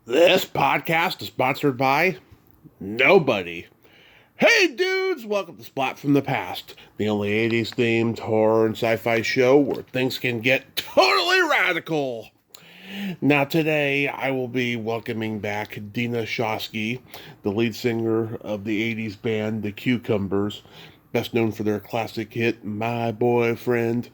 This podcast is sponsored by nobody. Hey dudes, welcome to Splat from the Past, the only 80s themed horror and sci-fi show where things can get totally radical. Now today I will be welcoming back Deena Shoshkes, the lead singer of the 80s band The Cucumbers, best known for their classic hit My Boyfriend.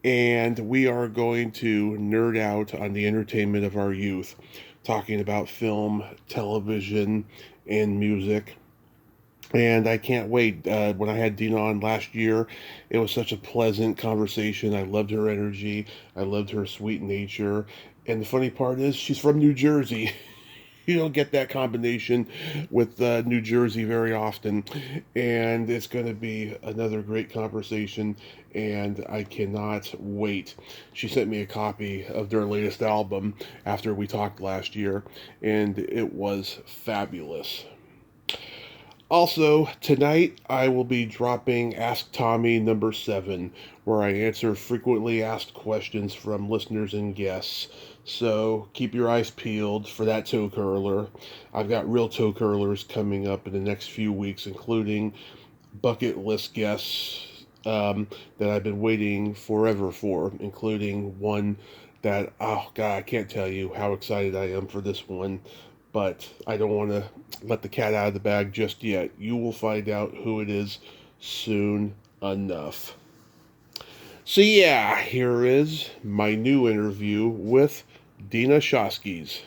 And we are going to nerd out on the entertainment of our youth, talking about film, television, and music. And I can't wait. When I had Deena on last year, it was such a pleasant conversation. I loved her energy. I loved her sweet nature. And the funny part is, she's from New Jersey. You don't get that combination with New Jersey very often. And it's going to be another great conversation, and I cannot wait. She sent me a copy of their latest album after we talked last year, and it was fabulous. Also, tonight I will be dropping Ask Tommy number 7, where I answer frequently asked questions from listeners and guests. So keep your eyes peeled for that toe curler. I've got real toe curlers coming up in the next few weeks, including bucket list guests that I've been waiting forever for, including one that, oh God, I can't tell you how excited I am for this one, but I don't want to let the cat out of the bag just yet. You will find out who it is soon enough. So yeah, here is my new interview with Deena Shoshkes.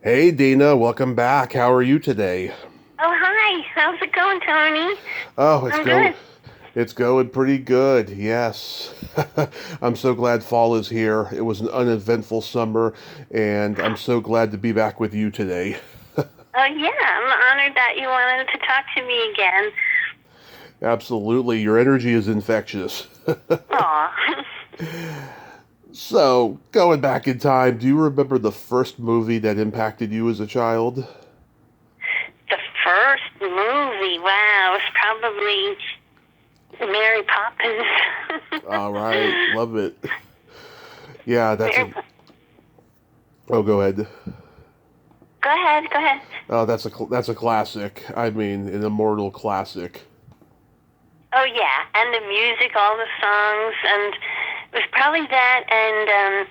Hey Deena, welcome back. How are you today? Oh, hi. How's it going, Tony? Oh, I'm good. it's going pretty good. Yes. I'm so glad fall is here. It was an uneventful summer, and I'm so glad to be back with you today. Oh, yeah. I'm honored that you wanted to talk to me again. Absolutely. Your energy is infectious. Aw. So, going back in time, do you remember the first movie that impacted you as a child? The first movie, wow, it was probably Mary Poppins. All right, love it. Yeah, that's Mary, a. Oh, go ahead. go ahead. Oh, that's a classic. I mean, an immortal classic. Oh, yeah, and the music, all the songs, and it was probably that and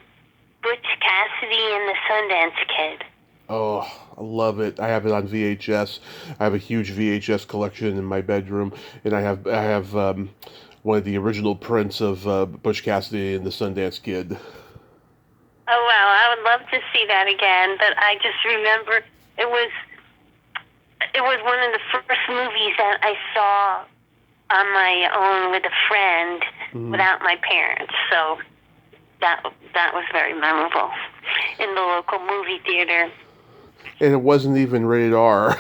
Butch Cassidy and the Sundance Kid. Oh, I love it. I have it on VHS. I have a huge VHS collection in my bedroom, and I have one of the original prints of Butch Cassidy and the Sundance Kid. Oh, wow, I would love to see that again, but I just remember it was it was one of the first movies that I saw on my own with a friend Mhm. without my parents. So that was very memorable in the local movie theater. And it wasn't even rated R.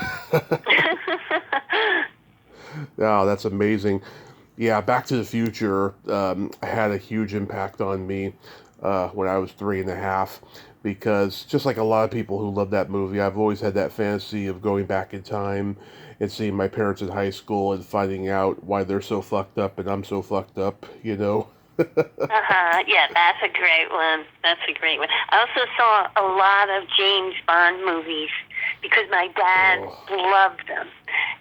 Oh, that's amazing. Yeah, Back to the Future had a huge impact on me when I was 3.5, because just like a lot of people who love that movie, I've always had that fantasy of going back in time and seeing my parents in high school and finding out why they're so fucked up and I'm so fucked up, you know? Uh-huh. Yeah, that's a great one. That's a great one. I also saw a lot of James Bond movies because my dad Oh, loved them.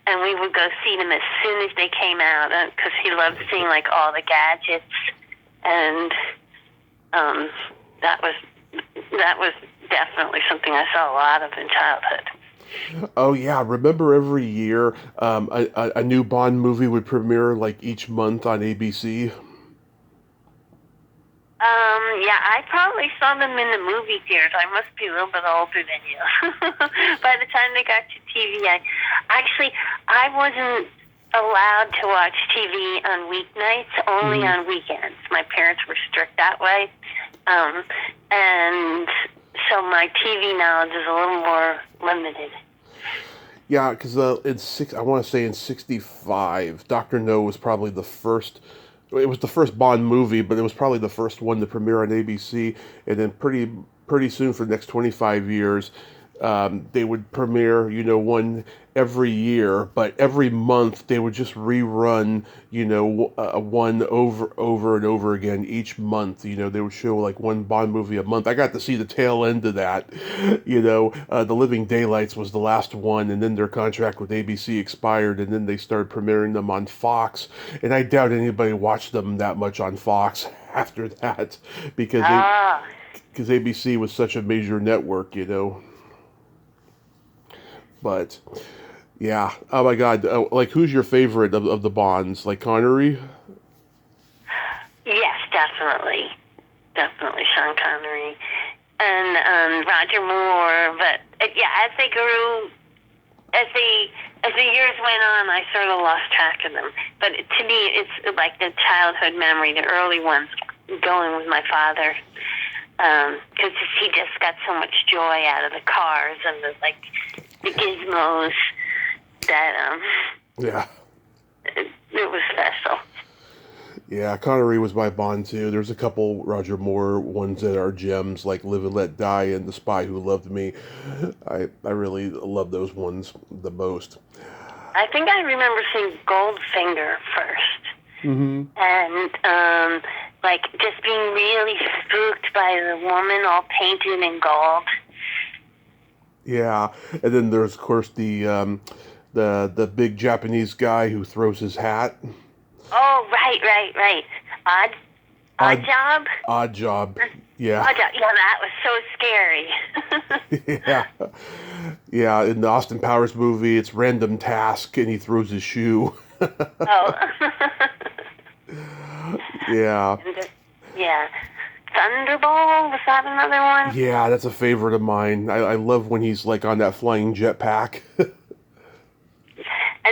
And we would go see them as soon as they came out because he loved seeing, like, all the gadgets. And um, that was that was definitely something I saw a lot of in childhood. oh yeah, remember every year a new Bond movie would premiere like each month on ABC? Yeah, I probably saw them in the movie theaters. I must be a little bit older than you. By the time they got to TV, I wasn't allowed to watch TV on weeknights, only Hmm. on weekends. My parents were strict that way. And so my TV knowledge is a little more limited. Yeah, because I want to say in '65, Doctor No was probably the first. It was the first Bond movie, but it was probably the first one to premiere on ABC. And then pretty soon, for the next 25 years, They would premiere, one every year, but every month they would just rerun, one over and over again each month. They would show like one Bond movie a month. I got to see the tail end of that. The Living Daylights was the last one, and then their contract with ABC expired, and then they started premiering them on Fox. And I doubt anybody watched them that much on Fox after that, because Ah. because ABC was such a major network. But yeah, oh my God, like who's your favorite of the Bonds? Like Connery? Yes, definitely. Definitely Sean Connery. And Roger Moore. But, as they grew, as the years went on, I sort of lost track of them. But to me, it's like the childhood memory, the early ones, going with my father. Because he just got so much joy out of the cars and the gizmos that Yeah. it was special. Yeah, Connery was my Bond too. There's a couple Roger Moore ones that are gems, like Live and Let Die and The Spy Who Loved Me. I really love those ones the most. I think I remember seeing Goldfinger first. Mm-hmm. And just being really spooked by the woman all painted in gold. Yeah, and then there's of course the big Japanese guy who throws his hat. Oh, right. Odd Job? Odd Job. Yeah. Odd Job. Yeah, that was so scary. Yeah. Yeah, in the Austin Powers movie, it's Random Task, and he throws his shoe. Oh. Yeah. Yeah. Thunderball, was that another one? Yeah, that's a favorite of mine. I love when he's like on that flying jetpack. And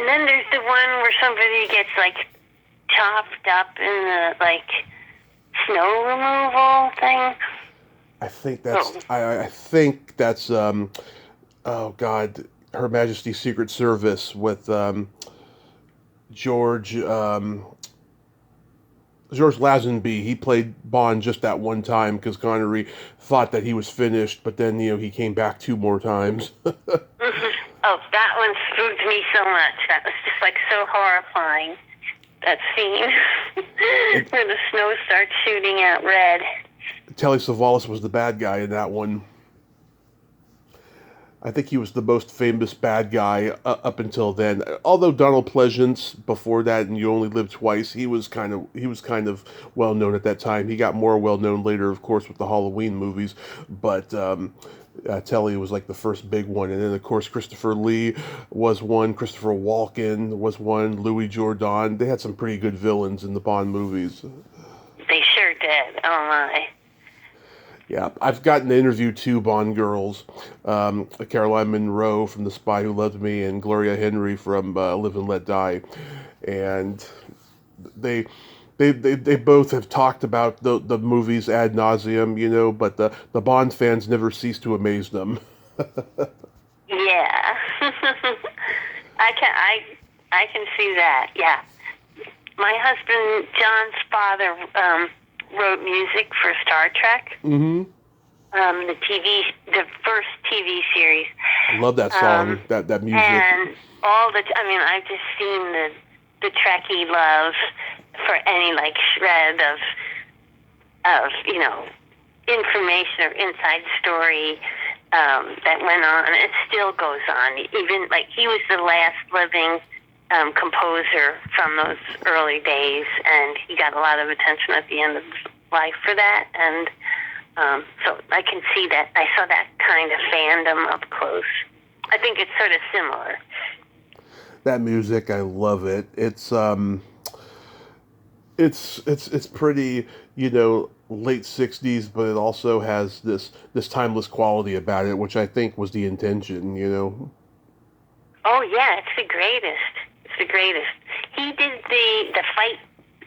then there's the one where somebody gets chopped up in the snow removal thing. I think that's oh God, Her Majesty's Secret Service with George George Lazenby. He played Bond just that one time because Connery thought that he was finished, but then he came back 2 more times. Mm-hmm. Oh, that one spooked me so much. That was just so horrifying. That scene where the snow starts shooting out red. Telly Savalas was the bad guy in that one. I think he was the most famous bad guy up until then. Although Donald Pleasance before that and You Only Live Twice, he was kind of well known at that time. He got more well known later, of course, with the Halloween movies. But Telly was like the first big one, and then of course Christopher Lee was one. Christopher Walken was one. Louis Jourdan. They had some pretty good villains in the Bond movies. They sure did. Oh my. Yeah, I've gotten to interview 2 Bond girls, Caroline Munro from The Spy Who Loved Me and Gloria Henry from Live and Let Die, and they both have talked about the movies ad nauseum, but the Bond fans never cease to amaze them. Yeah, I can see that. Yeah, my husband John's father wrote music for Star Trek. Mm-hmm. The first TV series. I love that song, that music. And I've just seen the Trekkie love for any shred of information or inside story that went on. It still goes on. Even he was the last living composer from those early days, and he got a lot of attention at the end of his life for that. And so I can see that. I saw that kind of fandom up close. I think it's sort of similar. That music, I love it. It's pretty, late 60s, but it also has this timeless quality about it, which I think was the intention. Oh yeah, it's the greatest. It's the greatest. He did the fight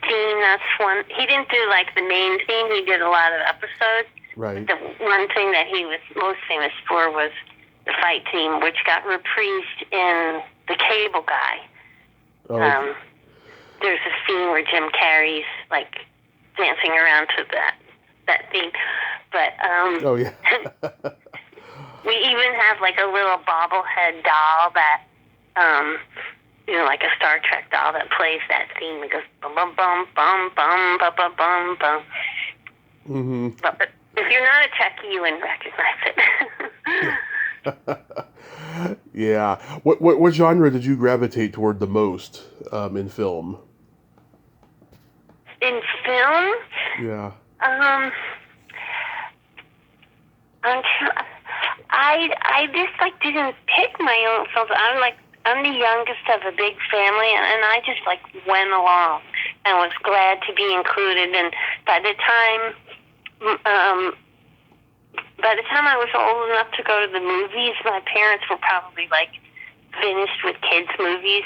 theme. That's one. He didn't do the main theme. He did a lot of episodes. Right. The one thing that he was most famous for was the fight theme, which got reprised in The Cable Guy. Oh. There's a scene where Jim Carrey's dancing around to that theme, but oh yeah. We even have like a little bobblehead doll that, like a Star Trek doll that plays that theme. It goes bum bum bum bum bum bum bum bum bum. Mm-hmm. But if you're not a Trekkie, you wouldn't recognize it. Yeah. What genre did you gravitate toward the most in film? In film, Yeah. I just like didn't pick my own films. I'm the youngest of a big family, and I just like went along and was glad to be included. And by the time I was old enough to go to the movies, my parents were probably like finished with kids movies.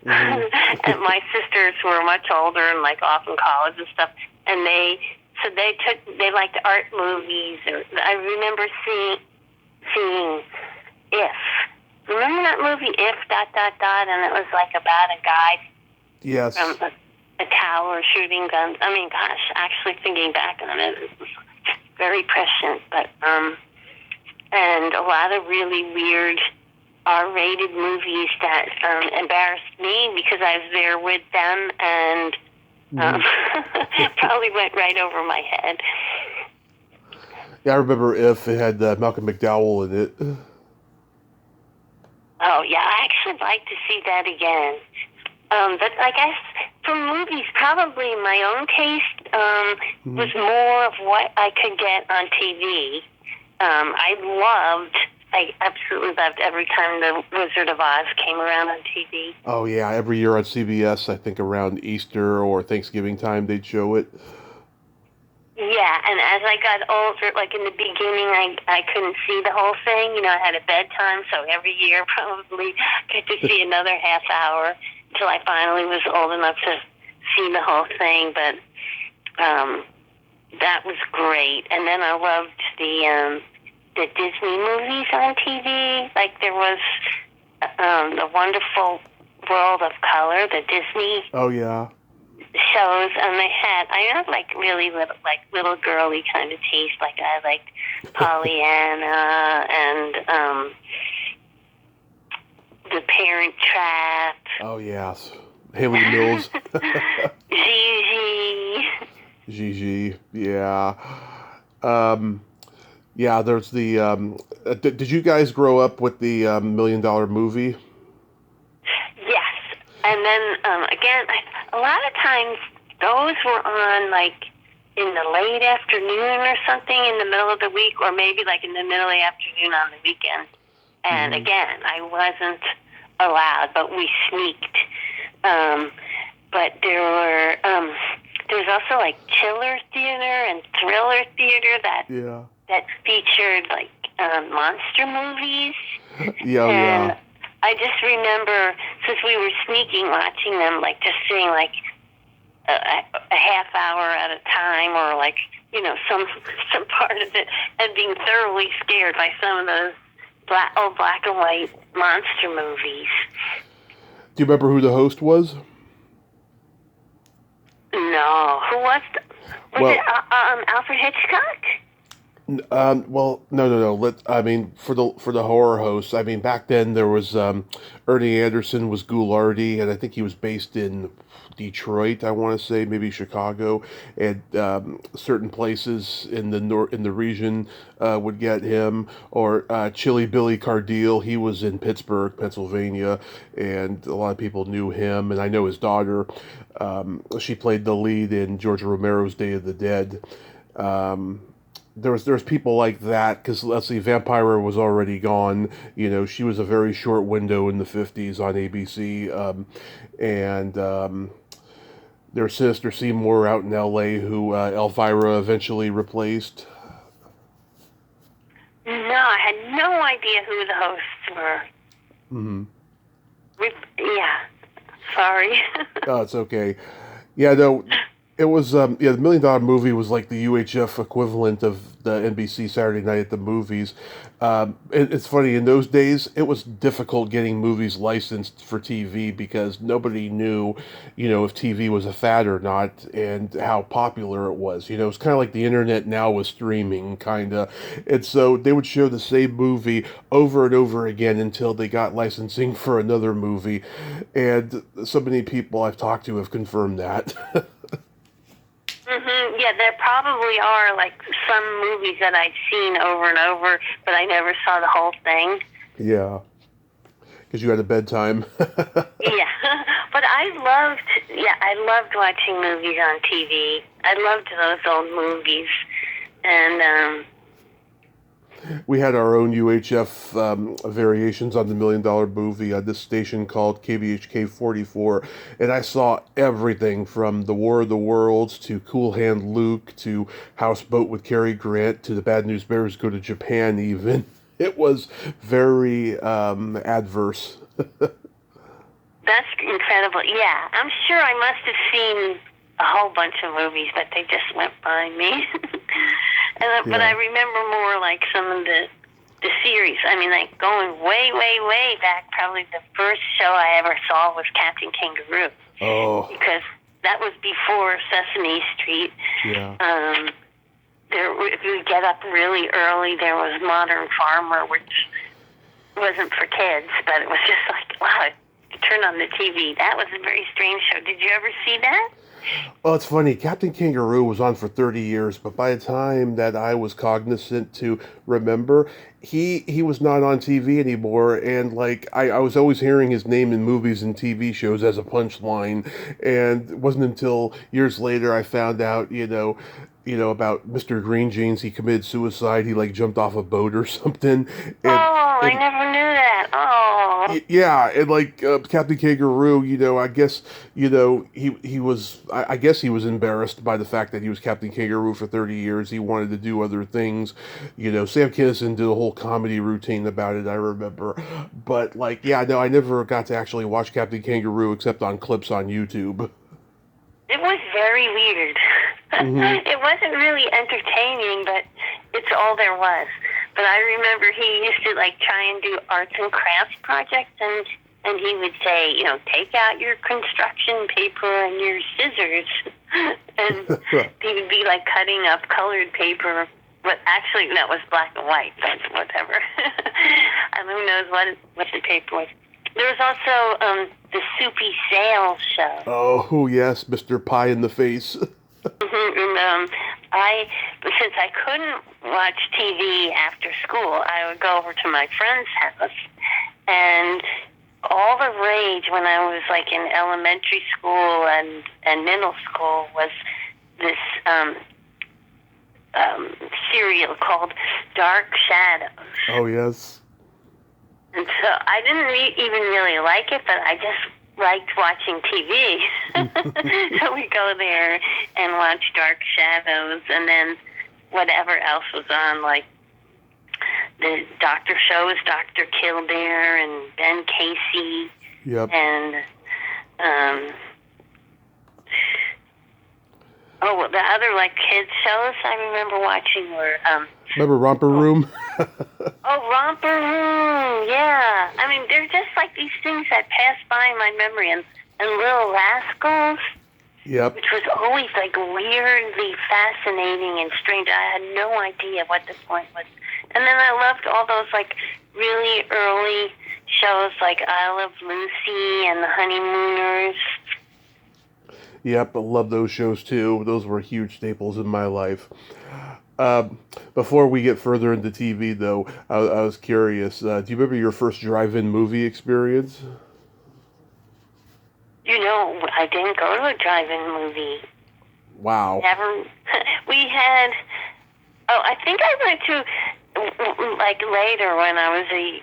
Mm-hmm. And my sisters were much older and like off in college and stuff, and they liked art movies. Or I remember seeing If. Remember that movie If ... and it was like about a guy Yes. from a tower shooting guns. I mean, gosh, actually thinking back on it, it was very prescient. But and a lot of really weird R-rated movies that embarrassed me because I was there with them and probably went right over my head. Yeah, I remember If. It had Malcolm McDowell in it. Oh, yeah, I actually like to see that again. But I guess for movies, probably my own taste was more of what I could get on TV. I absolutely loved every time The Wizard of Oz came around on TV. Oh, yeah, every year on CBS, I think around Easter or Thanksgiving time, they'd show it. Yeah, and as I got older, like in the beginning, I couldn't see the whole thing. I had a bedtime, so every year probably get to see another half hour until I finally was old enough to see the whole thing. But that was great. And then I loved the Disney movies on TV. Like there was The Wonderful World of Color, the Disney Oh, yeah. shows, and I had like really little girly kind of taste. Like I liked Pollyanna and The Parent Trap. Oh, yes. Haley Mills. Gigi, yeah. Yeah, there's the... did you guys grow up with the $1 Million Movie? Yes. And then, again, a lot of times those were on, like, in the late afternoon or something in the middle of the week, or maybe, like, in the middle of the afternoon on the weekend. And, again, I wasn't allowed, but we sneaked. But there was also, like, chiller theater and thriller theater that featured, like, monster movies. And I just remember, since we were sneaking, watching them, like, just seeing, like, a half hour at a time, or, like, some part of it, and being thoroughly scared by some of those old black and white monster movies. Do you remember who the host was? No. Who was it Alfred Hitchcock? Well, no. For the horror hosts, back then there was Ernie Anderson was Ghoulardi, and I think he was based in Detroit. I want to say maybe Chicago, and certain places in the region would get him. Or Chili Billy Cardille, he was in Pittsburgh, Pennsylvania, and a lot of people knew him. And I know his daughter. She played the lead in George Romero's Day of the Dead. There's people like that, because let's see, Vampire was already gone. She was a very short window in the 50s on ABC, and their sister Seymour out in LA, who Elvira eventually replaced. No, I had no idea who the hosts were. Yeah, sorry. Oh, it's okay. Yeah, no. It was, the $1 Million Movie was like the UHF equivalent of the NBC Saturday Night at the Movies. It's funny, in those days, it was difficult getting movies licensed for TV because nobody knew, if TV was a fad or not and how popular it was. It's kind of like the internet now with streaming, kind of. And so they would show the same movie over and over again until they got licensing for another movie. And so many people I've talked to have confirmed that. Yeah, there probably are like some movies that I've seen over and over, but I never saw the whole thing. Yeah, because you had a bedtime. Yeah, but I loved watching movies on TV. I loved those old movies, and We had our own UHF variations on the $1 Million Movie on this station called KBHK 44, and I saw everything from The War of the Worlds to Cool Hand Luke to Houseboat with Cary Grant to The Bad News Bears Go to Japan even. It was very adverse. that's incredible. Yeah, I'm sure I must have seen a whole bunch of movies, but they just went by me. But I remember more like some of the series. I mean, like going way, way, way back, probably the first show I ever saw was Captain Kangaroo. Oh. Because that was before Sesame Street. Yeah. If we get up really early, there was Modern Farmer, which wasn't for kids, but it was just like, wow, you turn on the TV. That was a very strange show. Did you ever see that? Well, it's funny. Captain Kangaroo was on for 30 years, but by the time that I was cognizant to remember, he was not on TV anymore. And like I was always hearing his name in movies and TV shows as a punchline. And it wasn't until years later I found out, about Mr. Green Jeans. He committed suicide. He like jumped off a boat or something. I never knew that. Oh. Yeah, and like Captain Kangaroo, I guess, he was, I guess he was embarrassed by the fact that he was Captain Kangaroo for 30 years. He wanted to do other things. Sam Kinison did a whole comedy routine about it, I remember. But like, yeah, no, I never got to actually watch Captain Kangaroo except on clips on YouTube. It was very weird. Mm-hmm. It wasn't really entertaining, but it's all there was. But I remember he used to like try and do arts and crafts projects, and he would say, take out your construction paper and your scissors, and he would be like cutting up colored paper. But actually, that was black and white. But whatever. And who knows what the paper was. There was also the Soupy Sales show. Oh, yes, Mr. Pie in the Face. And since I couldn't watch TV after school, I would go over to my friend's house, and all the rage when I was like in elementary school and middle school was this serial called Dark Shadows. Oh, yes. And so I didn't even really like it, but I just liked watching TV. So we go there and watch Dark Shadows, and then whatever else was on, like the doctor show was Dr. Kildare and Ben Casey. Yep. And the other like kids shows I remember watching were remember Romper Room? Romper Room, yeah. I mean, they're just like these things that pass by in my memory, and Little Rascals. Yep. Which was always like weirdly fascinating and strange. I had no idea what the point was. And then I loved all those like really early shows like I Love Lucy and The Honeymooners. Yep, I love those shows too. Those were huge staples in my life. Before we get further into TV, though, I was curious. Do you remember your first drive-in movie experience? I didn't go to a drive-in movie. Wow. Never. We had. I think I went to like later when I was a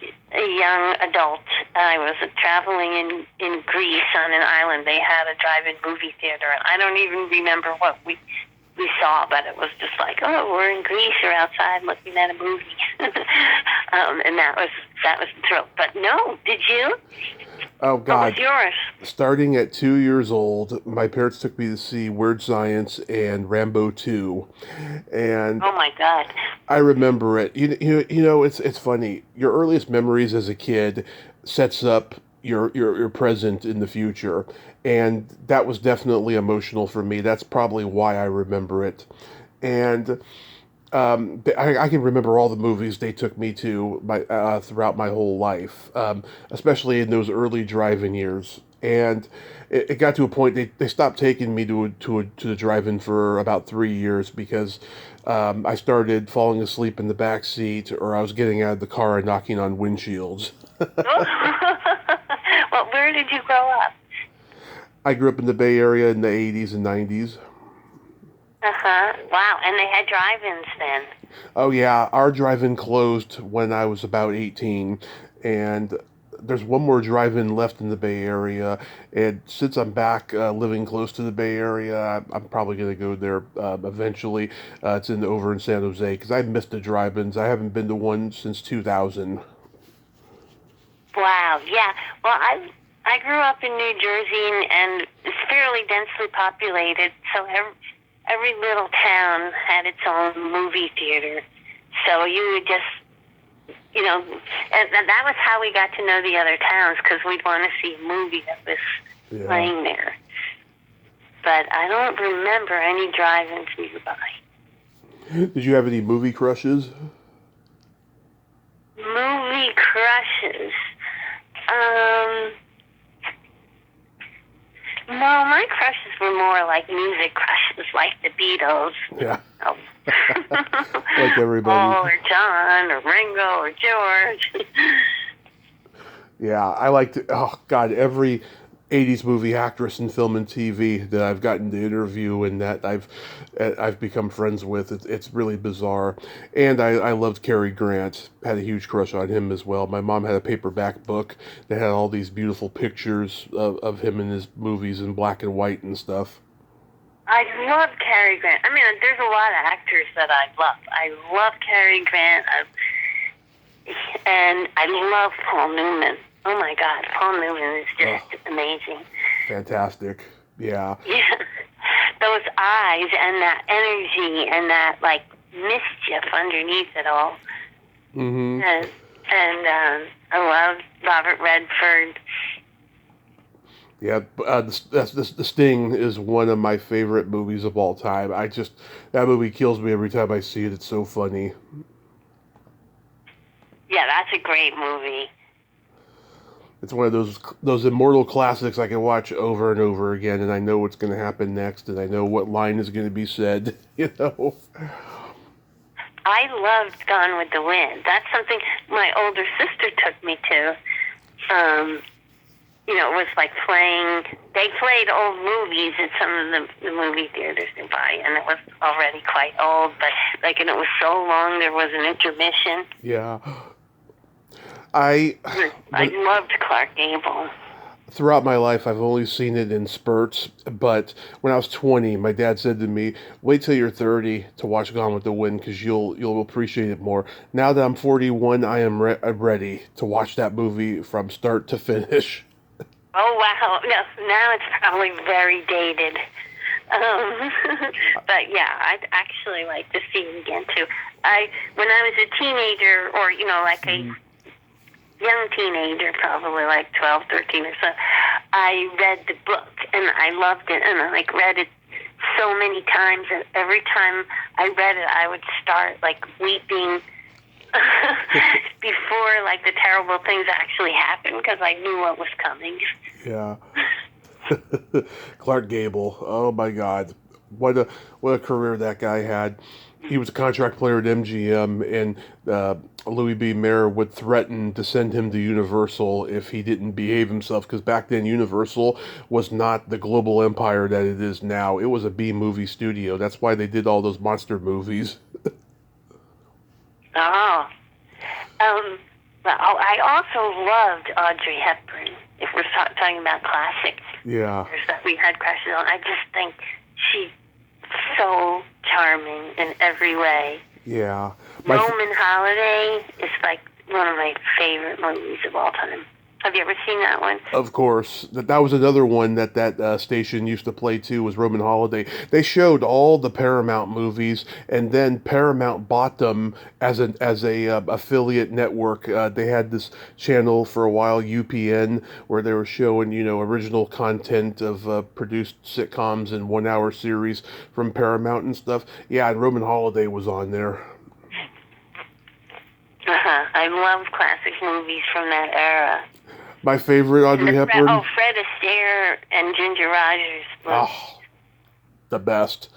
young adult. I was traveling in Greece on an island. They had a drive-in movie theater, and I don't even remember what we saw, but it was just like, we're in Greece or outside looking at a movie. And that was that was the thrill. But no, did you? Oh, What God. was yours? Starting at 2 years old, my parents took me to see Weird Science and Rambo 2. And Oh my God. I remember it. It's funny. Your earliest memories as a kid sets up your present in the future. And that was definitely emotional for me. That's probably why I remember it. And I can remember all the movies they took me to throughout my whole life, especially in those early drive-in years. And it got to a point they stopped taking me to the drive-in for about 3 years because I started falling asleep in the back seat, or I was getting out of the car and knocking on windshields. Well, where did you grow up? I grew up in the Bay Area in the 80s and 90s. Uh-huh. Wow, and they had drive-ins then. Oh yeah, our drive-in closed when I was about 18, and there's one more drive-in left in the Bay Area. And since I'm back living close to the Bay Area, I'm probably going to go there eventually. It's over in San Jose because I missed the drive-ins. I haven't been to one since 2000. Wow, yeah. Well, I grew up in New Jersey, and it's fairly densely populated, so every little town had its own movie theater. So you would just, and that was how we got to know the other towns, because we'd want to see a movie that was playing there. But I don't remember any drive-ins nearby. Did you have any movie crushes? Movie crushes. No, my crushes were more like music crushes, like the Beatles. Yeah. Oh. Like everybody. Paul or John or Ringo or George. Yeah, I liked, oh God, every 80s movie actress in film and TV that I've gotten to interview and that I've become friends with. It's really bizarre. And I loved Cary Grant. Had a huge crush on him as well. My mom had a paperback book that had all these beautiful pictures of him in his movies in black and white and stuff. I love Cary Grant. I mean, there's a lot of actors that I love. I love Cary Grant. And I love Paul Newman. Oh my God, Paul Newman is just amazing. Fantastic. Yeah. Yeah. Those eyes and that energy and that, like, mischief underneath it all. Mm-hmm. And I love Robert Redford. Yeah, the Sting is one of my favorite movies of all time. That movie kills me every time I see it. It's so funny. Yeah, that's a great movie. It's one of those immortal classics I can watch over and over again, and I know what's going to happen next, and I know what line is going to be said, I loved Gone with the Wind. That's something my older sister took me to. It was like they played old movies at some of the movie theaters nearby, and it was already quite old, but and it was so long there was an intermission. Yeah. I loved Clark Gable. Throughout my life, I've only seen it in spurts, but when I was 20, my dad said to me, wait till you're 30 to watch Gone with the Wind because you'll appreciate it more. Now that I'm 41, I'm ready to watch that movie from start to finish. Oh, wow. No, now it's probably very dated. But yeah, I'd actually like to see it again, too. When I was a teenager, or, a young teenager, probably like 12, 13 or so, I read the book, and I loved it, and I read it so many times, and every time I read it, I would start weeping before the terrible things actually happened, because I knew what was coming. Yeah. Clark Gable, oh my God, what a career that guy had. He was a contract player at MGM, and Louis B. Mayer would threaten to send him to Universal if he didn't behave himself, because back then Universal was not the global empire that it is now. It was a B-movie studio. That's why they did all those monster movies. Oh. Well, I also loved Audrey Hepburn, if we're talking about classics. Yeah. That we had crushes on. I just think she's so charming in every way. Yeah. Roman Holiday is one of my favorite movies of all time. Have you ever seen that one? Of course, that was another one that station used to play too. Was Roman Holiday? They showed all the Paramount movies, and then Paramount bought them as a affiliate network. They had this channel for a while, UPN, where they were showing original content of produced sitcoms and 1 hour series from Paramount and stuff. Yeah, and Roman Holiday was on there. I love classic movies from that era. My favorite, Audrey Hepburn. Fred Astaire and Ginger Rogers. Oh, the best.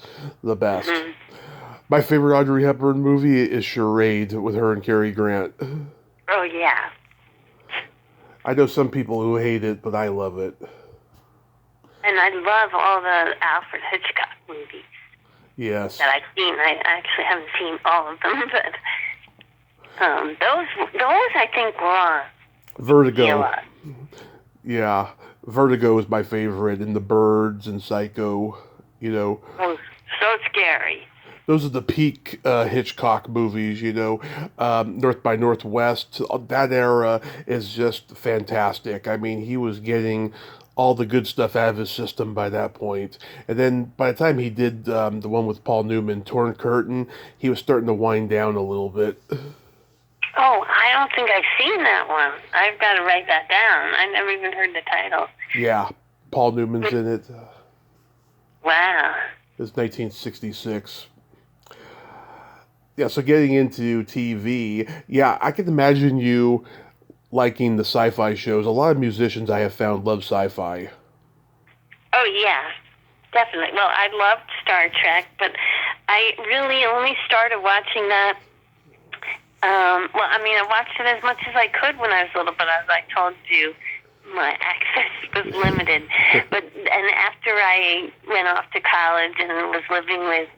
Mm-hmm. My favorite Audrey Hepburn movie is Charade with her and Cary Grant. Oh, yeah. I know some people who hate it, but I love it. And I love all the Alfred Hitchcock movies. Yes. That I've seen. I actually haven't seen all of them, but those I think were on. Vertigo. Yeah, Vertigo is my favorite, and The Birds and Psycho, Oh, so scary. Those are the peak Hitchcock movies, North by Northwest. That era is just fantastic. I mean, he was getting all the good stuff out of his system by that point. And then by the time he did the one with Paul Newman, Torn Curtain, he was starting to wind down a little bit. Oh, I don't think I've seen that one. I've got to write that down. I never even heard the title. Yeah, Paul Newman's in it. Wow. It's 1966. Yeah, so getting into TV, yeah, I can imagine you liking the sci-fi shows. A lot of musicians I have found love sci-fi. Oh, yeah, definitely. Well, I loved Star Trek, but I really only started watching that. I watched it as much as I could when I was little, but as I told you, my access was limited. And after I went off to college and was living with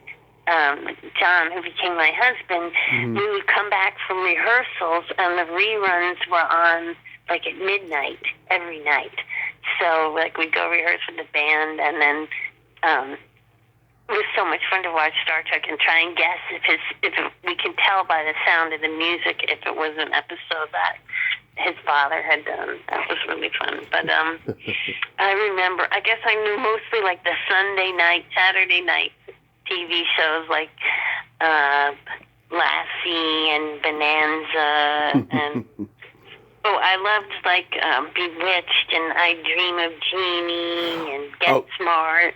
John, who became my husband, we would come back from rehearsals, and the reruns were on like at midnight every night. So we'd go rehearse with the band, and then it was so much fun to watch Star Trek and try and guess if we can tell by the sound of the music if it was an episode that his father had done. That was really fun. But I remember, I guess I knew mostly like the Saturday night TV shows like Lassie and Bonanza and I loved like Bewitched and I Dream of Jeannie and Get Smart.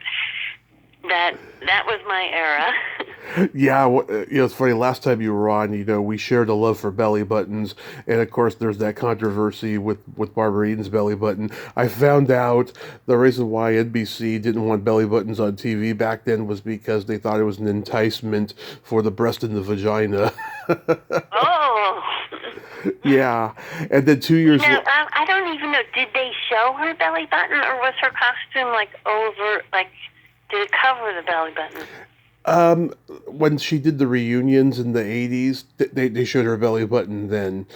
That was my era. Yeah, it's funny. Last time you were on, we shared a love for Bellybuttons, and of course, there's that controversy with Barbara Eaton's belly button. I found out the reason why NBC didn't want Bellybuttons on TV back then was because they thought it was an enticement for the breast and the vagina. Oh. Yeah, and then 2 years. I don't even know. Did they show her belly button, or was her costume over Did it cover the belly button? When she did the reunions in the 80s, they showed her belly button then,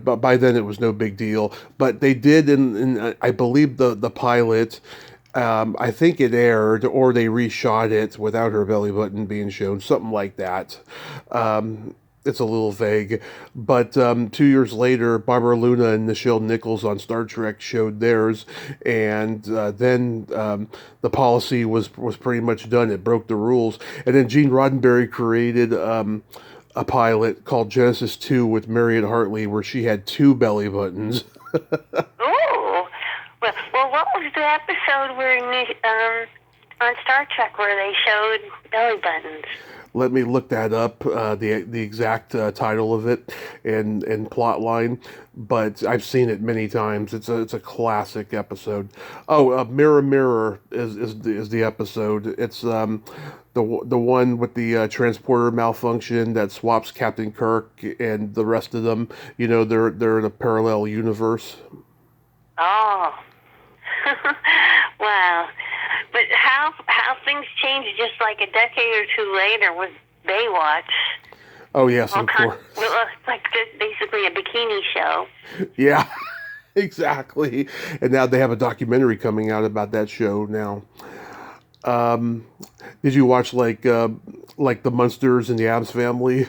but by then it was no big deal. But they did in I believe the pilot, I think it aired, or they reshot it without her belly button being shown, something like that. It's a little vague, but 2 years later, Barbara Luna and Nichelle Nichols on Star Trek showed theirs, and then the policy was pretty much done. It broke the rules, and then Gene Roddenberry created a pilot called Genesis 2 with Marion Hartley, where she had 2 belly buttons. Oh, well, what was the episode where on Star Trek where they showed belly buttons? Let me look that up, the exact title of it and plot line, but I've seen it many times. It's a classic episode. Oh, Mirror Mirror is the episode. It's the one with the transporter malfunction that swaps Captain Kirk and the rest of them. They're in a parallel universe. Oh, wow. But how things changed just like a decade or two later with Baywatch. Oh, yes, of course. Like basically a bikini show. Yeah, exactly. And now they have a documentary coming out about that show now. Did you watch like the Munsters and the Addams Family?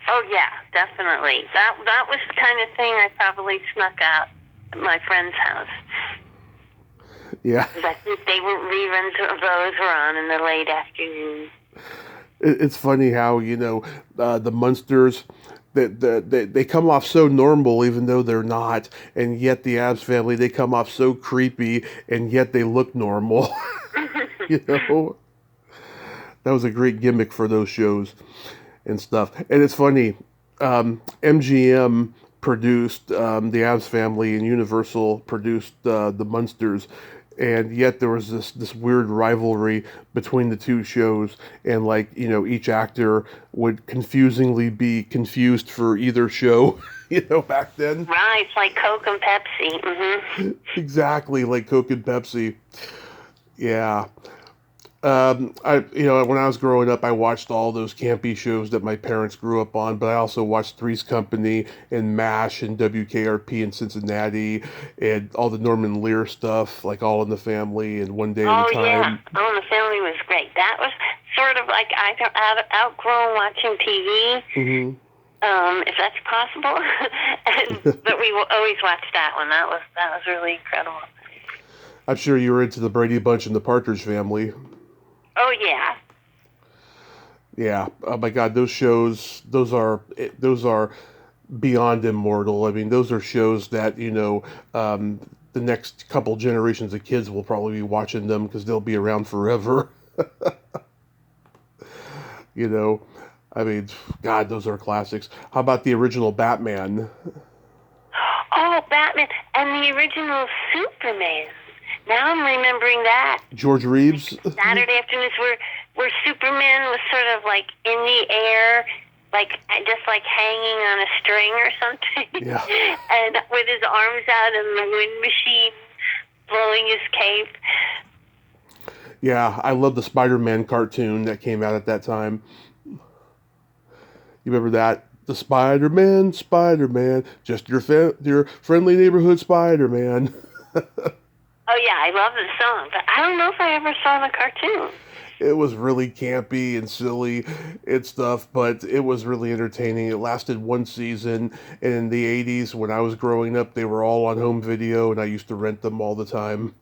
Oh, yeah, definitely. That was the kind of thing I probably snuck out at my friend's house. Yeah. I think reruns of those were on in the late afternoon. It's funny how, the Munsters, they come off so normal even though they're not, and yet the Abbs Family, they come off so creepy and yet they look normal. That was a great gimmick for those shows and stuff. And it's funny, MGM produced the Abbs Family and Universal produced the Munsters, and yet there was this weird rivalry between the two shows, and each actor would confusingly be confused for either show, back then. Right, it's like Coke and Pepsi. Mm-hmm. Exactly, like Coke and Pepsi. Yeah. When I was growing up, I watched all those campy shows that my parents grew up on, but I also watched Three's Company and MASH and WKRP in Cincinnati and all the Norman Lear stuff, like All in the Family and One Day at a Time. Oh, yeah. All in the Family was great. That was sort of like I've outgrown watching TV, if that's possible. But we will always watch that one. That was really incredible. I'm sure you were into the Brady Bunch and the Partridge Family. Oh, yeah. Yeah. Oh, my God. Those shows, those are beyond immortal. I mean, those are shows that, the next couple generations of kids will probably be watching them because they'll be around forever. I mean, God, those are classics. How about the original Batman? Oh, Batman. And the original Superman. Now I'm remembering that. George Reeves? Saturday afternoons where Superman was sort of like in the air, just like hanging on a string or something. Yeah. And with his arms out and the wind machine blowing his cape. Yeah, I love the Spider-Man cartoon that came out at that time. You remember that? The Spider-Man, just your friendly neighborhood Spider-Man. Oh, yeah, I love the song, but I don't know if I ever saw the cartoon. It was really campy and silly and stuff, but it was really entertaining. It lasted one season, and in the 80s, when I was growing up, they were all on home video, and I used to rent them all the time.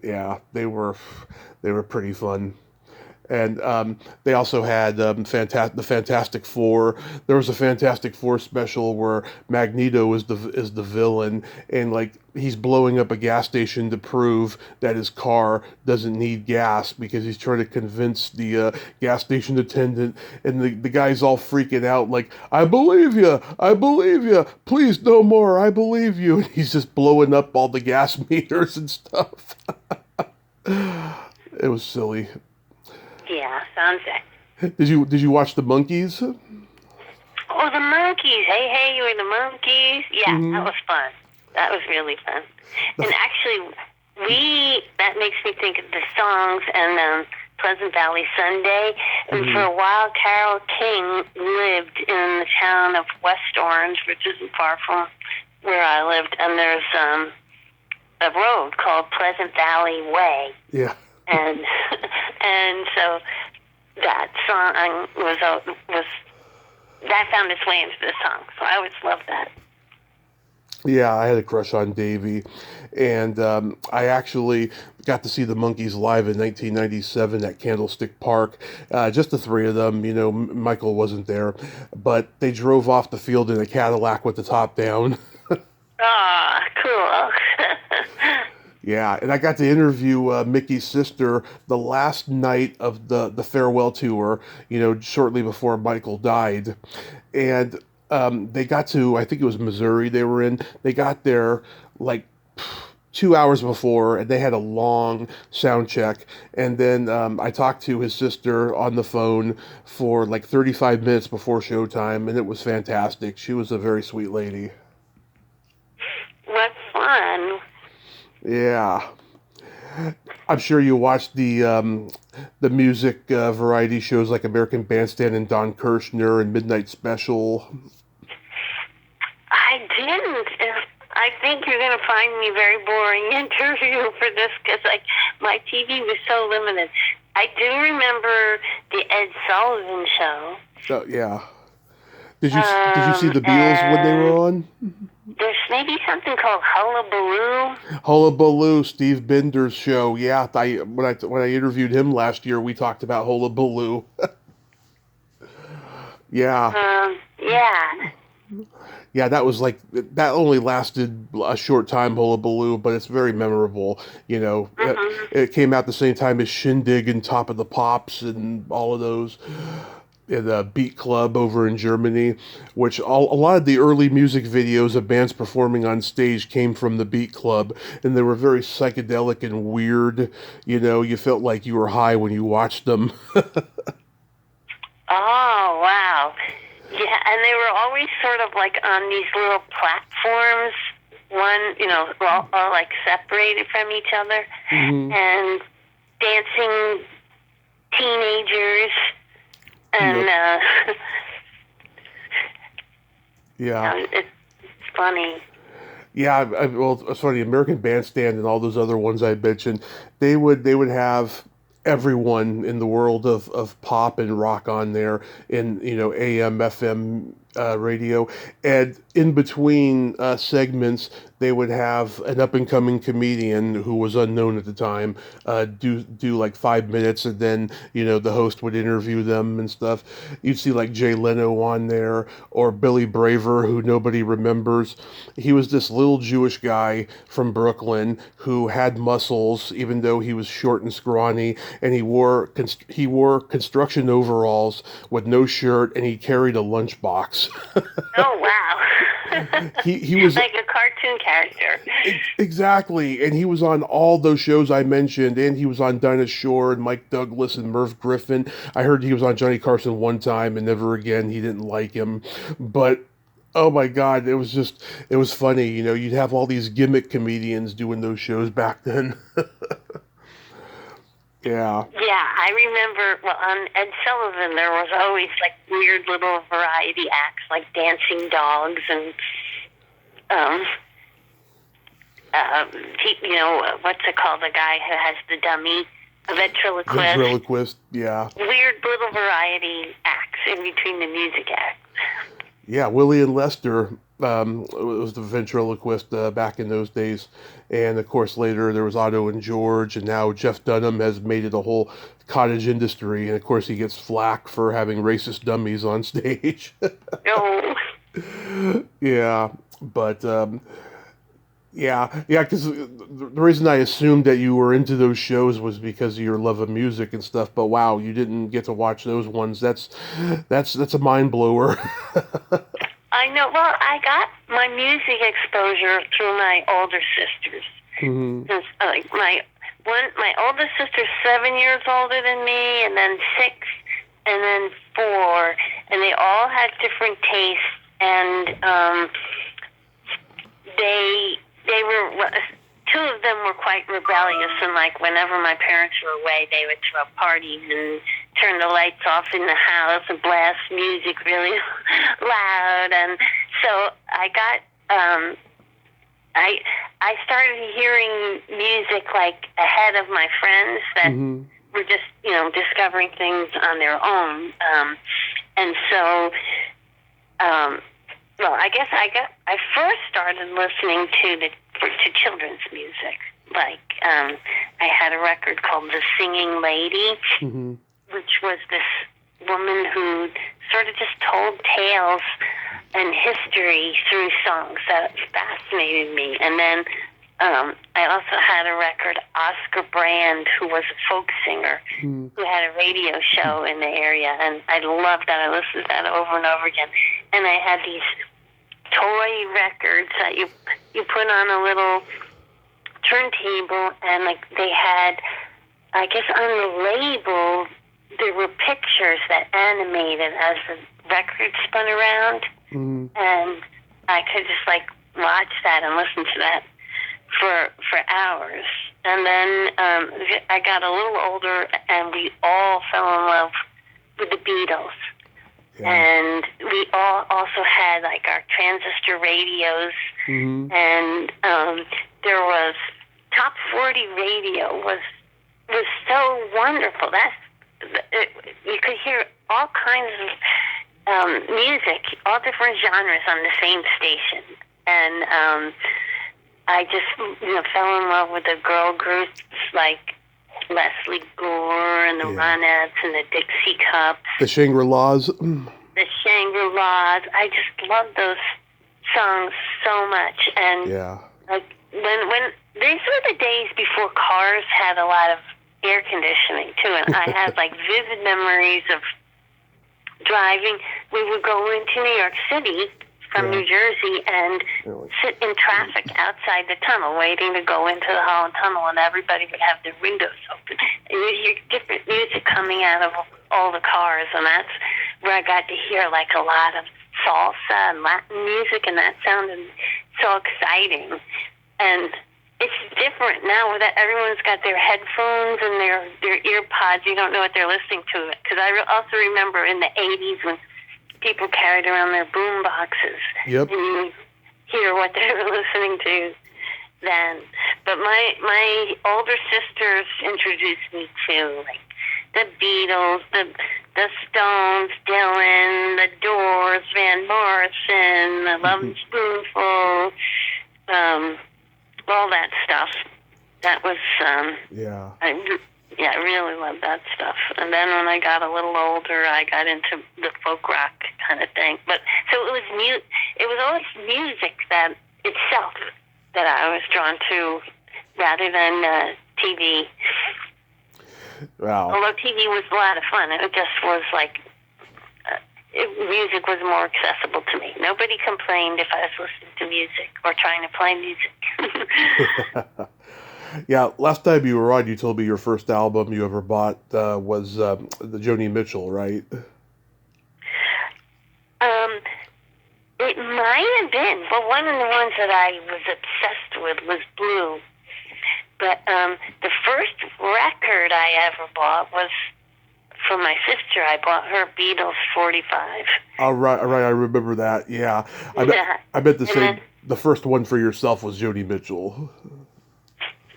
Yeah, they were pretty fun. And they also had the Fantastic Four. There was a Fantastic Four special where Magneto is the villain, and he's blowing up a gas station to prove that his car doesn't need gas because he's trying to convince the gas station attendant, and the guy's all freaking out like, I believe you, please no more, I believe you, and he's just blowing up all the gas meters and stuff. It was silly. Yeah, sounds it. Did you watch the Monkees? Oh, the Monkees! Hey, you were the Monkees. Yeah, That was fun. That was really fun. And actually, that makes me think of the songs and Pleasant Valley Sunday. And for a while, Carole King lived in the town of West Orange, which isn't far from where I lived. And there's a road called Pleasant Valley Way. Yeah. And so that song was that found its way into the song. So I always loved that. Yeah, I had a crush on Davy, and I actually got to see the Monkees live in 1997 at Candlestick Park. Just the three of them. Michael wasn't there, but they drove off the field in a Cadillac with the top down. Ah, cool. Yeah, and I got to interview Mickey's sister the last night of the farewell tour, shortly before Michael died. And they got to, I think it was Missouri they were in. They got there 2 hours before, and they had a long sound check. And then I talked to his sister on the phone for 35 minutes before showtime, and it was fantastic. She was a very sweet lady. What fun. Yeah. I'm sure you watched the music variety shows like American Bandstand and Don Kirshner and Midnight Special. I didn't. I think you're going to find me very boring interview for this because my TV was so limited. I do remember the Ed Sullivan Show. Oh, yeah. Did you see the Beatles when they were on? There's maybe something called Hullabaloo. Hullabaloo, Steve Binder's show. Yeah, when I interviewed him last year, we talked about Hullabaloo. Yeah. Yeah. Yeah, that only lasted a short time, Hullabaloo, but it's very memorable. It came out the same time as Shindig and Top of the Pops and all of those. In the Beat Club over in Germany, which a lot of the early music videos of bands performing on stage came from the Beat Club, and they were very psychedelic and weird. You felt like you were high when you watched them. Oh, wow. Yeah, and they were always sort of like on these little platforms, all like separated from each other, and dancing teenagers. And yeah, it's funny. Yeah, well, it's funny. American Bandstand and all those other ones I mentioned, they would have everyone in the world of pop and rock on there in AM, FM radio, and in between segments they would have an up and coming comedian who was unknown at the time do like 5 minutes, and then the host would interview them and stuff. You'd see like Jay Leno on there, or Billy Braver, who nobody remembers. He was this little Jewish guy from Brooklyn who had muscles even though he was short and scrawny, and he wore construction overalls with no shirt, and he carried a lunchbox. Oh, wow. he was like a cartoon character. Exactly, and he was on all those shows I mentioned, and he was on Dinah Shore and Mike Douglas and Merv Griffin. I heard he was on Johnny Carson one time and never again. He didn't like him, but oh my God, it was funny. You'd have all these gimmick comedians doing those shows back then. Yeah. Yeah, I remember, on Ed Sullivan, there was always, like, weird little variety acts, like dancing dogs and, what's it called, the guy who has the dummy, a ventriloquist. Ventriloquist, yeah. Weird little variety acts in between the music acts. Yeah, Willie and Lester was the ventriloquist back in those days. And, of course, later there was Otto and George, and now Jeff Dunham has made it a whole cottage industry. And, of course, he gets flack for having racist dummies on stage. No. Yeah, but, yeah, because the reason I assumed that you were into those shows was because of your love of music and stuff. But, wow, you didn't get to watch those ones. That's a mind blower. I know. Well, I got my music exposure through my older sisters. Mm-hmm. My oldest sister's 7 years older than me, and then 6, and then 4, and they all had different tastes, and they were. 2 of them were quite rebellious, and like whenever my parents were away, they would throw parties and turn the lights off in the house and blast music really loud. And so I got, I started hearing music like ahead of my friends that were just, discovering things on their own. And so, I guess I first started listening to children's music. Like, I had a record called The Singing Lady, which was this woman who sort of just told tales and history through songs that fascinated me. And then I also had a record, Oscar Brand, who was a folk singer, who had a radio show in the area, and I loved that. I listened to that over and over again. And I had these toy records that you put on a little turntable, and like they had, I guess on the label there were pictures that animated as the record spun around, and I could just like watch that and listen to that for hours. And then I got a little older, and we all fell in love with the Beatles. Yeah. And we all also had like our transistor radios, and there was Top 40 radio was so wonderful. You could hear all kinds of music, all different genres on the same station. And I just fell in love with the girl groups like Leslie Gore and the Ronettes and the Dixie Cups. The Shangri-Las. The Shangri-Las. I just love those songs so much. And like when these were the days before cars had a lot of air conditioning too, and I have like vivid memories of driving. We would go into New York City from New Jersey and sit in traffic outside the tunnel waiting to go into the Holland Tunnel, and everybody would have their windows open. And you'd hear different music coming out of all the cars, and that's where I got to hear like a lot of salsa and Latin music, and that sounded so exciting. And it's different now that everyone's got their headphones and their ear pods. You don't know what they're listening to. Because I also remember in the 80s when people carried around their boom boxes. Yep. And you hear what they were listening to then. But my older sisters introduced me to like the Beatles, the Stones, Dylan, the Doors, Van Morrison, the Lovin' Spoonful, all that stuff. That was I really loved that stuff. And then when I got a little older, I got into the folk rock kind of thing. But so it was always music that itself that I was drawn to, rather than TV. Wow. Although TV was a lot of fun, it just was like music was more accessible to me. Nobody complained if I was listening to music or trying to play music. Yeah, last time you were on, you told me your first album you ever bought was the Joni Mitchell, right? It might have been. Well, one of the ones that I was obsessed with was Blue. But the first record I ever bought was from my sister. I bought her Beatles 45. All right, I remember that. Yeah, I bet the first one for yourself was Joni Mitchell.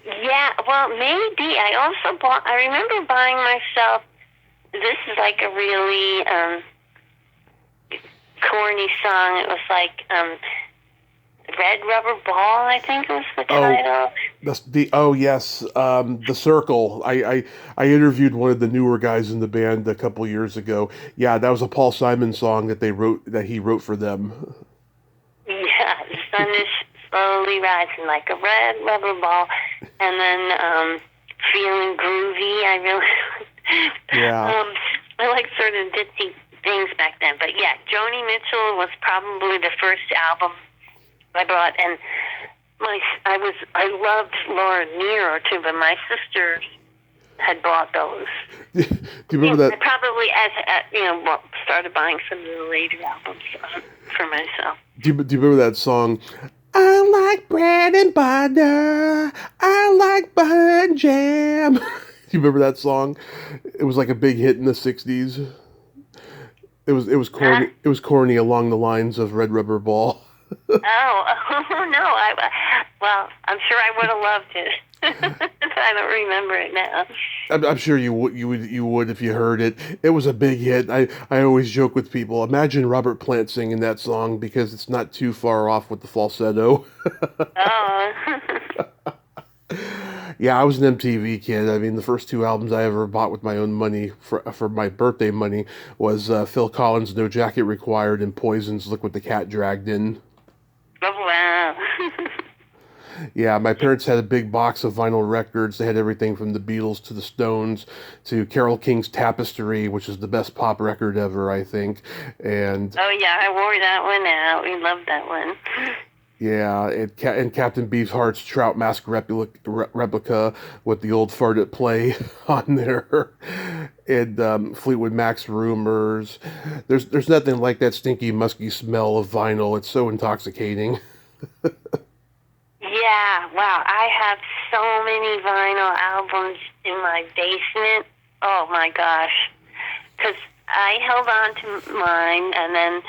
Yeah, well, maybe. I remember buying myself, this is like a really corny song. It was like Red Rubber Ball, I think was the title. The Circle. I interviewed one of the newer guys in the band a couple years ago. Yeah, that was a Paul Simon song that he wrote for them. Yeah, the sun is slowly rising like a red rubber ball, and then Feeling Groovy. I really I like sort of ditzy things back then. But yeah, Joni Mitchell was probably the first album I bought, and I loved Laura Nyro too, but my sister had bought those. Do you remember that? I probably started buying some of the later albums for myself. Do you remember that song? I like bread and butter. I like butter and jam. Do you remember that song? It was like a big hit in the '60s. It was corny. It was corny along the lines of Red Rubber Ball. Oh no! Well, I'm sure I would have loved it. I don't remember it now. I'm sure you would if you heard it. It was a big hit. I always joke with people. Imagine Robert Plant singing that song because it's not too far off with the falsetto. Oh. Yeah, I was an MTV kid. I mean, the first two albums I ever bought with my own money for my birthday money was Phil Collins' "No Jacket Required" and Poison's "Look What the Cat Dragged In." Oh wow. Yeah, my parents had a big box of vinyl records. They had everything from the Beatles to the Stones to Carole King's Tapestry, which is the best pop record ever, I think. And oh yeah, I wore that one out. We loved that one. Yeah, and Captain Beefheart's Trout Mask replica with the old fart at play on there, and Fleetwood Mac's Rumors. There's nothing like that stinky, musky smell of vinyl. It's so intoxicating. Yeah, wow. I have so many vinyl albums in my basement. Oh, my gosh. Because I held on to mine, and then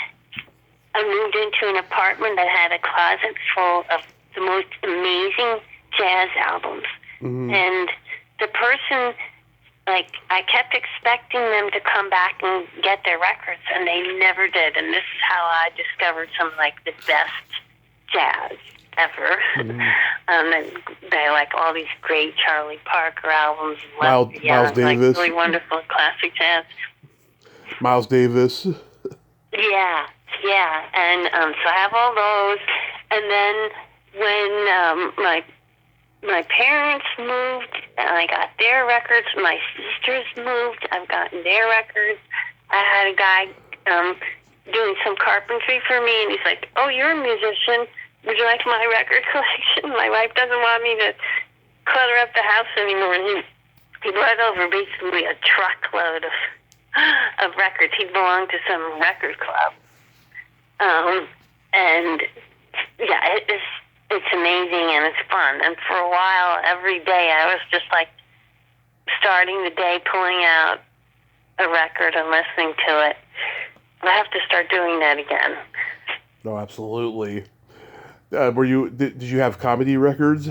I moved into an apartment that had a closet full of the most amazing jazz albums. Mm-hmm. And the person like, I kept expecting them to come back and get their records, and they never did. And this is how I discovered some, like, the best jazz ever. And they like all these great Charlie Parker albums. Miles Davis. Like really wonderful classic jazz. Miles Davis. Yeah. And so I have all those. And then when my parents moved, and I got their records. My sisters moved. I've gotten their records. I had a guy doing some carpentry for me, and he's like, "Oh, you're a musician. Would you like my record collection? My wife doesn't want me to clutter up the house anymore." And he brought over basically a truckload of records. He belonged to some record club. And yeah, it's amazing and it's fun. And for a while, every day, I was just like starting the day, pulling out a record and listening to it. I have to start doing that again. No, absolutely. Did you have comedy records?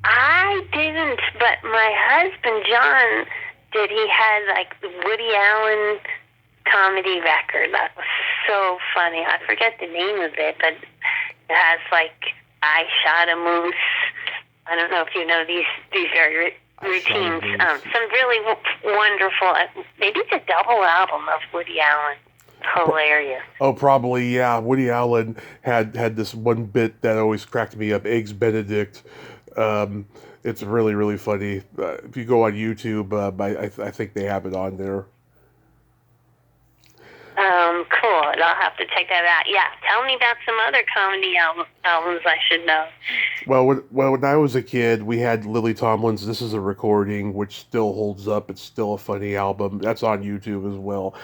I didn't, but my husband John did. He had like the Woody Allen comedy record. That was so funny. I forget the name of it, but it has like "I Shot a Moose." I don't know if you know these very routines. Some really wonderful. Maybe it's a double album of Woody Allen. Hilarious. Oh, probably, yeah. Woody Allen had this one bit that always cracked me up, Eggs Benedict. It's really, really funny. If you go on YouTube, I think they have it on there. Cool. I'll have to check that out. Yeah, tell me about some other comedy albums I should know. Well, when I was a kid, we had Lily Tomlin's "This Is a Recording," which still holds up. It's still a funny album. That's on YouTube as well.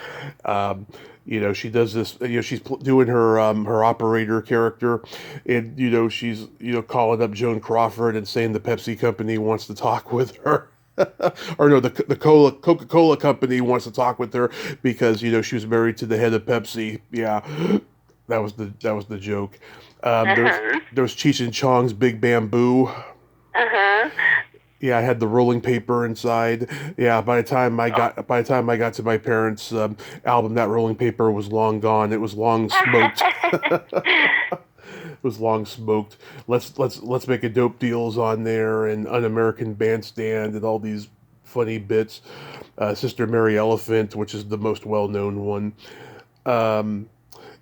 She does this. She's doing her operator character, and she's calling up Joan Crawford and saying the Pepsi company wants to talk with her. Or no, the Coca-Cola company wants to talk with her because she was married to the head of Pepsi. Yeah, that was the joke. There's Cheech and Chong's Big Bamboo. Yeah, I had the rolling paper inside. Yeah, by the time I got to my parents' album, that rolling paper was long gone. It was long smoked. Was long smoked. Let's make a dope deals on there, and Un-American Bandstand, and all these funny bits. Sister Mary Elephant, which is the most well-known one.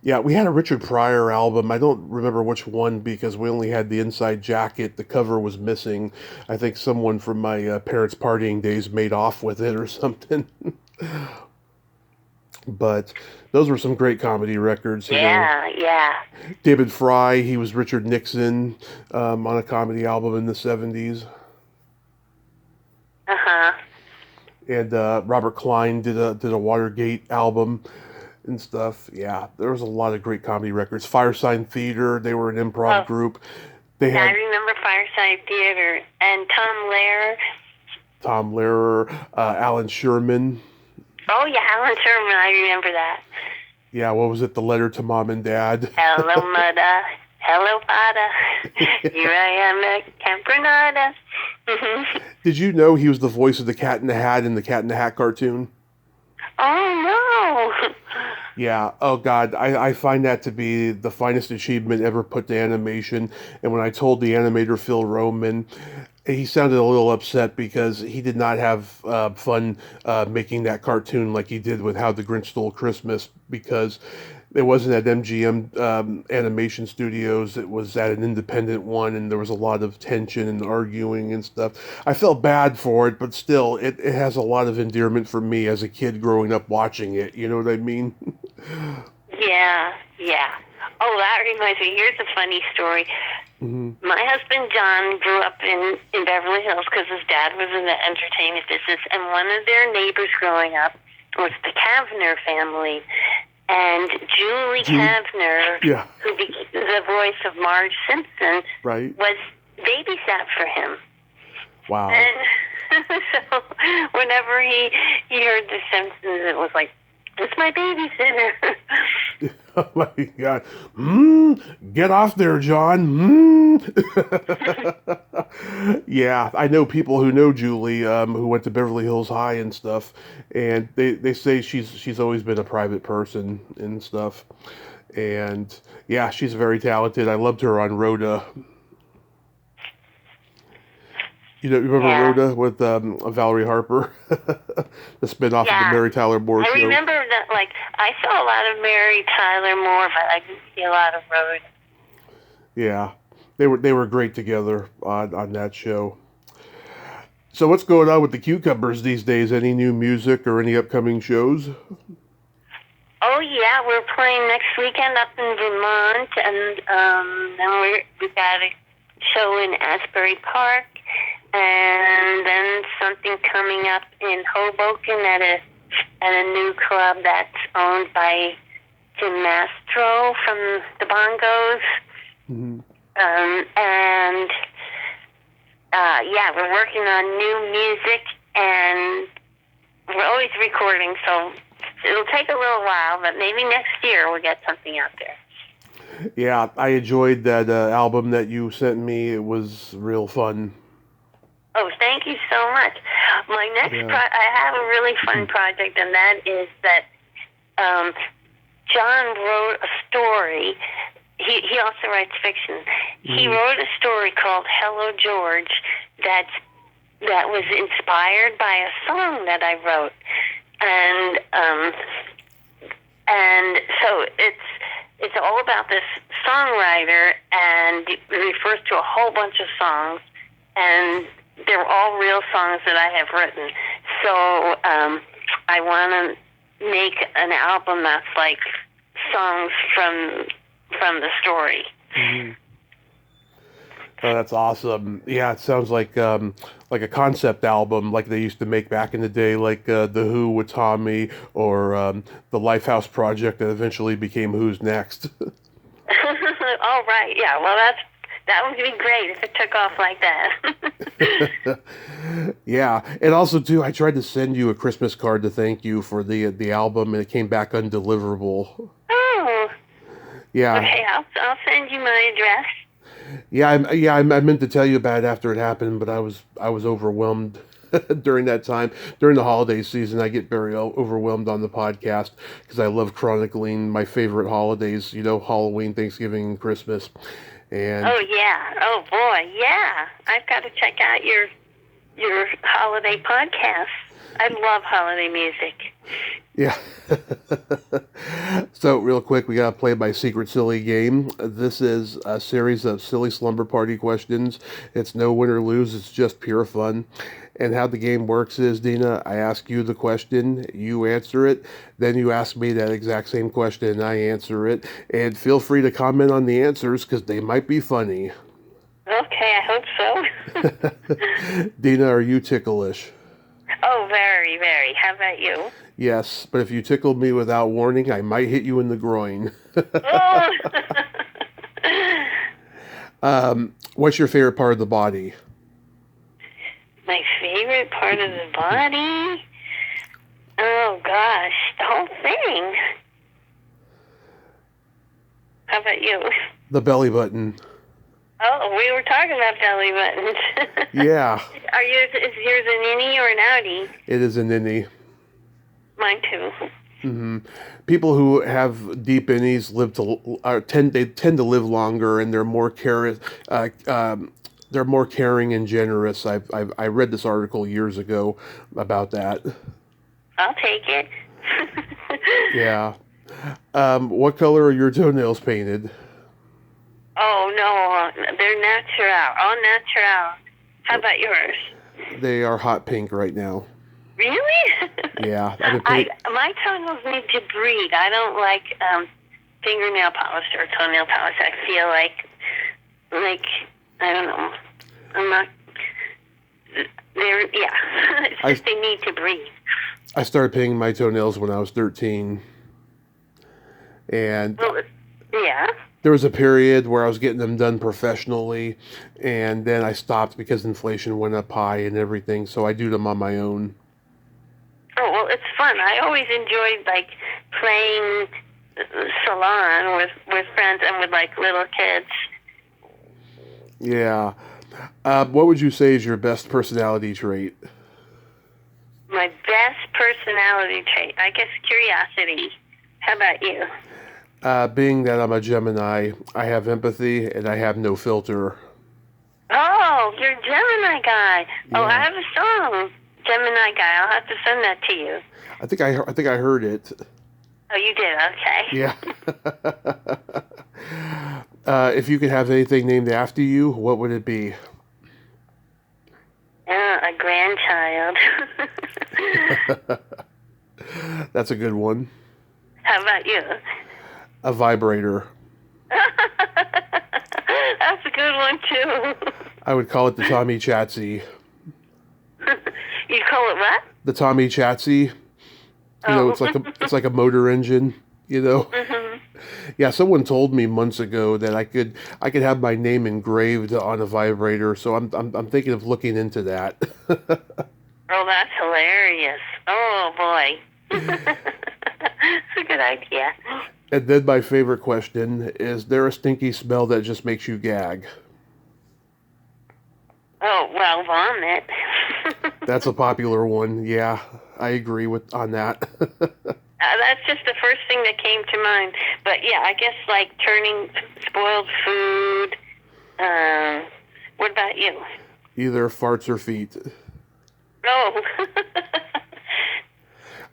Yeah, we had a Richard Pryor album. I don't remember which one because we only had the inside jacket. The cover was missing. I think someone from my parents' partying days made off with it or something. But those were some great comedy records. Yeah. David Fry, he was Richard Nixon on a comedy album in the 70s. And Robert Klein did a Watergate album and stuff. Yeah, there was a lot of great comedy records. Fireside Theater, they were an improv group. I remember Fireside Theater and Tom Lehrer, Alan Sherman. Oh yeah, Alan Sherman, I remember that. Yeah, what was it? The Letter to Mom and Dad. Hello, Mother. Hello, Father. Here I am at Camp Granada. Did you know he was the voice of the Cat in the Hat in the Cat in the Hat cartoon? Oh, no. Yeah. Oh, God. I find that to be the finest achievement ever put to animation. And when I told the animator, Phil Roman, he sounded a little upset because he did not have fun making that cartoon like he did with How the Grinch Stole Christmas, because it wasn't at MGM Animation Studios. It was at an independent one, and there was a lot of tension and arguing and stuff. I felt bad for it, but still, it has a lot of endearment for me as a kid growing up watching it. You know what I mean? Yeah. Oh, that reminds me. Here's a funny story. Mm-hmm. My husband, John, grew up in Beverly Hills because his dad was in the entertainment business, and one of their neighbors growing up was the Kavner family. And Julie Kavner, who became the voice of Marge Simpson, was babysat for him. Wow. And so whenever he heard The Simpsons, it was like It's my babysitter. Oh my God. Get off there, John. Yeah, I know people who know Julie, who went to Beverly Hills High and stuff, and they say she's always been a private person and stuff. And yeah, she's very talented. I loved her on Rhoda. You remember Yeah. Rhoda with Valerie Harper, the spinoff of the Yeah. Mary Tyler Moore I show. remember that, like, I saw a lot of Mary Tyler Moore, but I didn't see a lot of Rhoda. Yeah, they were great together on that show. So what's going on with the Cucumbers these days? Any new music or any upcoming shows? Oh, yeah, we're playing next weekend up in Vermont, and then we got a show in Asbury Park, and then something coming up in Hoboken at a new club that's owned by Jim Mastro from the Bongos. Mm-hmm. And yeah, we're working on new music, and we're always recording, so it'll take a little while, but maybe next year we'll get something out there. Yeah, I enjoyed that album that you sent me. It was real fun. Oh, thank you so much. My next I have a really fun project, and that is that John wrote a story. He also writes fiction. He wrote a story called Hello, George that was inspired by a song that I wrote. And so it's all about this songwriter, and it refers to a whole bunch of songs, and they're all real songs that I have written. So I want to make an album that's like songs from the story. Mm-hmm. Oh, that's awesome. Yeah, it sounds like a concept album like they used to make back in the day, like The Who with Tommy, or the Lifehouse Project that eventually became Who's Next. Oh, right. Yeah, well, that would be great if it took off like that. Yeah, and also, too, I tried to send you a Christmas card to thank you for the album, and it came back undeliverable. Oh. Yeah. Okay, I'll send you my address. Yeah, I meant to tell you about it after it happened, but I was overwhelmed during that time. During the holiday season, I get very overwhelmed on the podcast because I love chronicling my favorite holidays, Halloween, Thanksgiving, and Christmas. And oh, yeah. Oh, boy, yeah. I've got to check out your holiday podcast. I love holiday music. Yeah. So, real quick, we got to play my secret silly game. This is a series of silly slumber party questions. It's no win or lose. It's just pure fun. And how the game works is, Deena, I ask you the question, you answer it, then you ask me that exact same question, and I answer it. And feel free to comment on the answers, because they might be funny. Okay, I hope so. Deena, are you ticklish? Oh, very, very. How about you? Yes, but if you tickled me without warning, I might hit you in the groin. Oh. What's your favorite part of the body? My favorite part of the body? Oh, gosh, the whole thing. How about you? The belly button. Oh, we were talking about belly buttons. Yeah. Is yours an innie or an outie? It is an innie. Mine too. Mm-hmm. People who have deep innies tend to live longer, and they're more caring and generous. I read this article years ago about that. I'll take it. Yeah. What color are your toenails painted? Oh, no, they're natural. All natural. How about yours? They are hot pink right now. Really? Yeah. My toenails need to breathe. I don't like fingernail polish or toenail polish. I feel like I don't know. I'm not. It's just they need to breathe. I started painting my toenails when I was 13, and yeah. There was a period where I was getting them done professionally, and then I stopped because inflation went up high and everything, so I do them on my own. Oh, well, it's fun. I always enjoyed like playing salon with friends and with like little kids. Yeah. What would you say is your best personality trait? My best personality trait, I guess, curiosity. How about you? Being that I'm a Gemini, I have empathy and I have no filter. Oh, you're a Gemini guy. Yeah. Oh, I have a song, Gemini guy. I'll have to send that to you. I think I heard it. Oh, you did? Okay. Yeah. If you could have anything named after you, what would it be? A grandchild. That's a good one. How about you? A vibrator. That's a good one, too. I would call it the Tommy Chatsy. You call it what? The Tommy Chatsy. You know, it's like a motor engine, you know. Mm-hmm. Yeah, someone told me months ago that I could have my name engraved on a vibrator, so I'm thinking of looking into that. Oh, that's hilarious. Oh, boy. It's a good idea. And then my favorite question, is there a stinky smell that just makes you gag? Oh, well, vomit. That's a popular one. Yeah, I agree on that. That's just the first thing that came to mind. But yeah, I guess like turning spoiled food. What about you? Either farts or feet. No.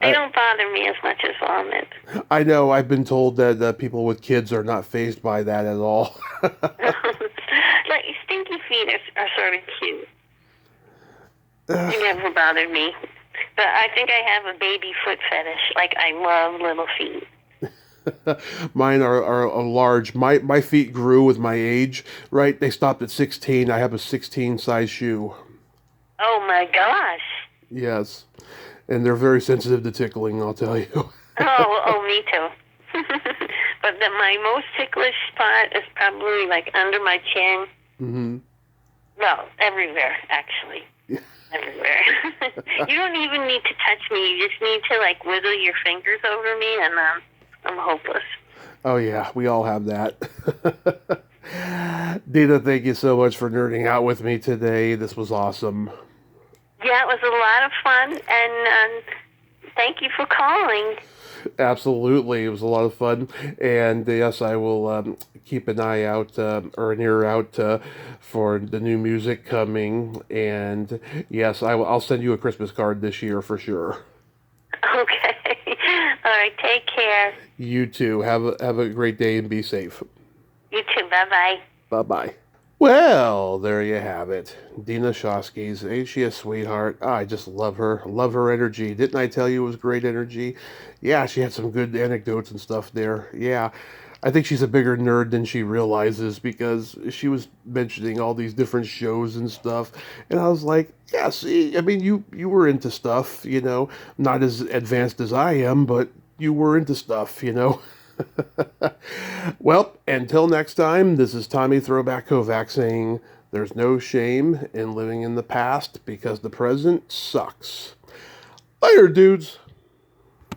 They don't bother me as much as vomit. I know. I've been told that people with kids are not fazed by that at all. Like stinky feet are sort of cute. They never bothered me. But I think I have a baby foot fetish. Like, I love little feet. Mine are large. My feet grew with my age, right? They stopped at 16. I have a 16 size shoe. Oh, my gosh. Yes. And they're very sensitive to tickling, I'll tell you. Oh, me too. But my most ticklish spot is probably, like, under my chin. Mm-hmm. Well, everywhere, actually. Yeah. Everywhere. You don't even need to touch me. You just need to, like, wiggle your fingers over me, and I'm hopeless. Oh, yeah. We all have that. Deena, thank you so much for nerding out with me today. This was awesome. Yeah, it was a lot of fun, and thank you for calling. Absolutely. It was a lot of fun. And yes, I will keep an eye out or an ear out for the new music coming. And yes, I'll send you a Christmas card this year for sure. Okay. All right. Take care. You too. Have a great day and be safe. You too. Bye-bye. Bye-bye. Well, there you have it. Deena Shoshkes. Ain't she a sweetheart? I just love her. Love her energy. Didn't I tell you it was great energy? Yeah, she had some good anecdotes and stuff there. Yeah. I think she's a bigger nerd than she realizes because she was mentioning all these different shows and stuff. And I was like, yeah, see, I mean, you were into stuff, you know, not as advanced as I am, but you were into stuff, you know. Well, until next time, this is Tommy Throwback Kovac saying there's no shame in living in the past because the present sucks. Later, dudes.